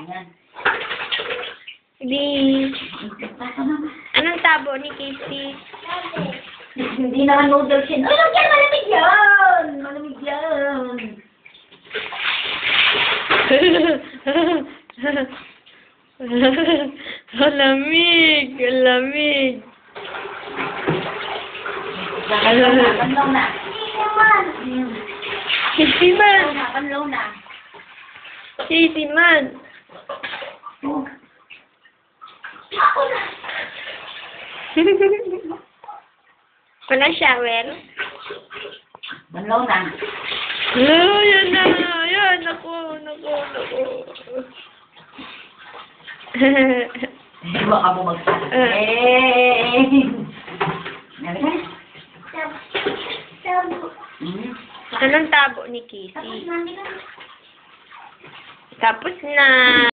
Yan. Di. Anong tabo ni Casey? Hindi naman noodles yun. Ay, yan! Malamig yan! Malamig yan! Lamig! Lamig! Panlaw na. Casey man! Panlaw na. Casey man! Ako na. Wala shower? Panlaw na. Oh, yan na! Yan! Naku! Baka bumagsak. Nalagay? Tabo. Anong tabo ni Casey? Tapos na.